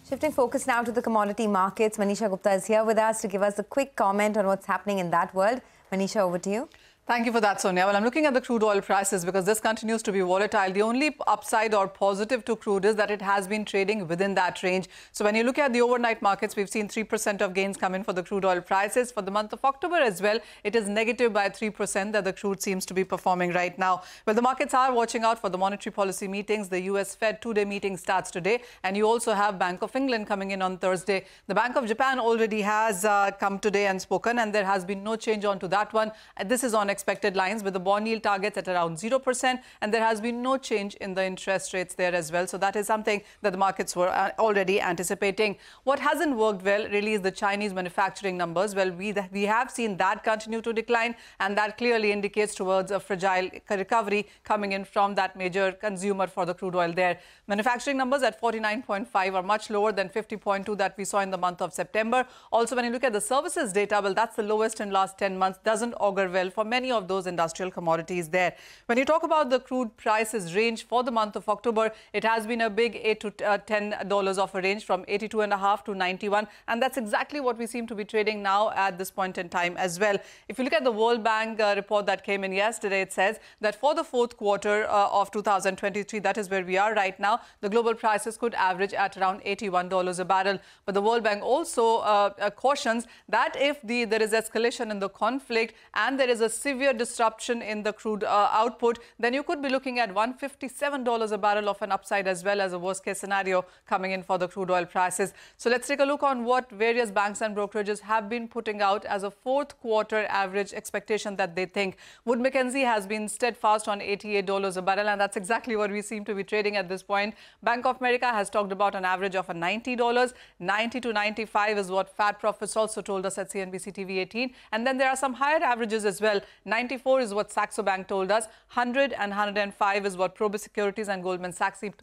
Shifting focus now to the commodity markets. Manisha Gupta is here with us to give us a quick comment on what's happening in that world. Manisha, over to you. Thank you for that, Sonia. Well, I'm looking at the crude oil prices because this continues to be volatile. The only upside or positive to crude is that it has been trading within that range. So when you look at the overnight markets, we've seen 3% of gains come in for the crude oil prices. For the month of October as well, it is negative by 3% that the crude seems to be performing right now. Well, the markets are watching out for the monetary policy meetings. The US Fed two-day meeting starts today. And you also have Bank of England coming in on Thursday. The Bank of Japan already has come today and spoken, and there has been no change on to that one. This is on expected lines with the bond yield targets at around 0%, and there has been no change in the interest rates there as well. So that is something that the markets were already anticipating. What hasn't worked well really is the Chinese manufacturing numbers. Well, we have seen that continue to decline, and that clearly indicates towards a fragile recovery coming in from that major consumer for the crude oil there. Manufacturing numbers at 49.5 are much lower than 50.2 that we saw in the month of September. Also, when you look at the services data, well, that's the lowest in last 10 months. Doesn't augur well for many of those industrial commodities there. When you talk about the crude prices range for the month of October, it has been a big $8 to $10 of a range from 82.5 to 91, and that's exactly what we seem to be trading now at this point in time as well. If you look at the World Bank report that came in yesterday, it says that for the fourth quarter of 2023, that is where we are right now, the global prices could average at around $81 a barrel. But the World Bank also cautions that if there is escalation in the conflict and there is a severe disruption in the crude output, then you could be looking at $157 a barrel of an upside as well as a worst case scenario coming in for the crude oil prices. So let's take a look on what various banks and brokerages have been putting out as a fourth quarter average expectation that they think. Wood Mackenzie has been steadfast on $88 a barrel, and that's exactly what we seem to be trading at this point. Bank of America has talked about an average of a $90. 90 to 95 is what Fat Profits also told us at CNBC-TV18. And then there are some higher averages as well. 94 is what Saxo Bank told us. 100 and 105 is what Probus Securities and Goldman Sachs seem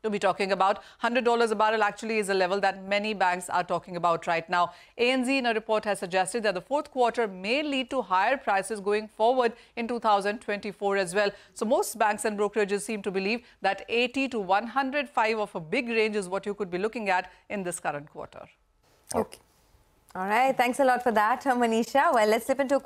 to be talking about. $100 a barrel actually is a level that many banks are talking about right now. ANZ in a report has suggested that the fourth quarter may lead to higher prices going forward in 2024 as well. So most banks and brokerages seem to believe that 80 to 105 of a big range is what you could be looking at in this current quarter. Okay. All right. Thanks a lot for that, Manisha. Well, let's slip into